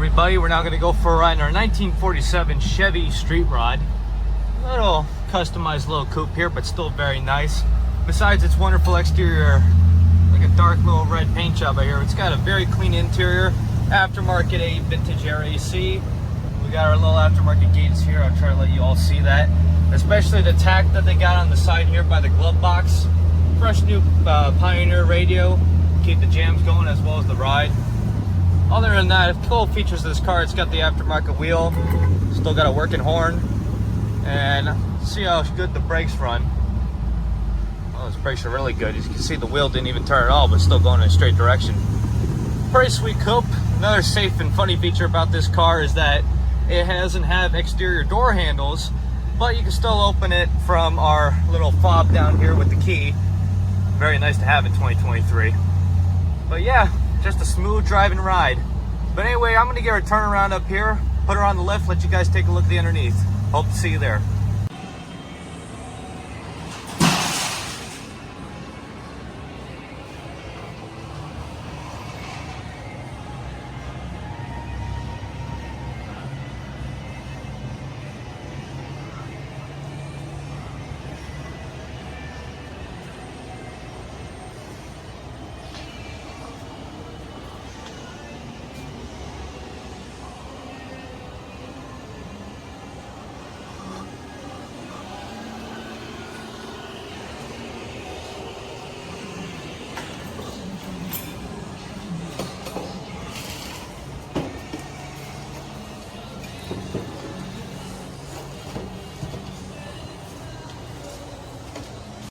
everybody, we're now going to go for a ride in our 1947 Chevy Street Rod. A little customized little coupe here, but still very nice. Besides its wonderful exterior, like a dark little red paint job out here, it's got a very clean interior, aftermarket A vintage air AC. We got our little aftermarket gates here. I'll try to let you all see that, especially the tack that they got on the side here by the glove box. Fresh new Pioneer radio, keep the jams going as well as the ride. Other than that, cool features of this car, it's got the aftermarket wheel, still got a working horn, and see how good the brakes run. Oh, those brakes are really good. As you can see, the wheel didn't even turn at all, but still going in a straight direction. Pretty sweet coupe. Another safe and funny feature about this car is that it doesn't have exterior door handles, but you can still open it from our little fob down here with the key. Very nice to have in 2023. But yeah, just a smooth driving ride. But anyway, I'm gonna get her turn around up here, put her on the lift, let you guys take a look at the underneath. Hope to see you there.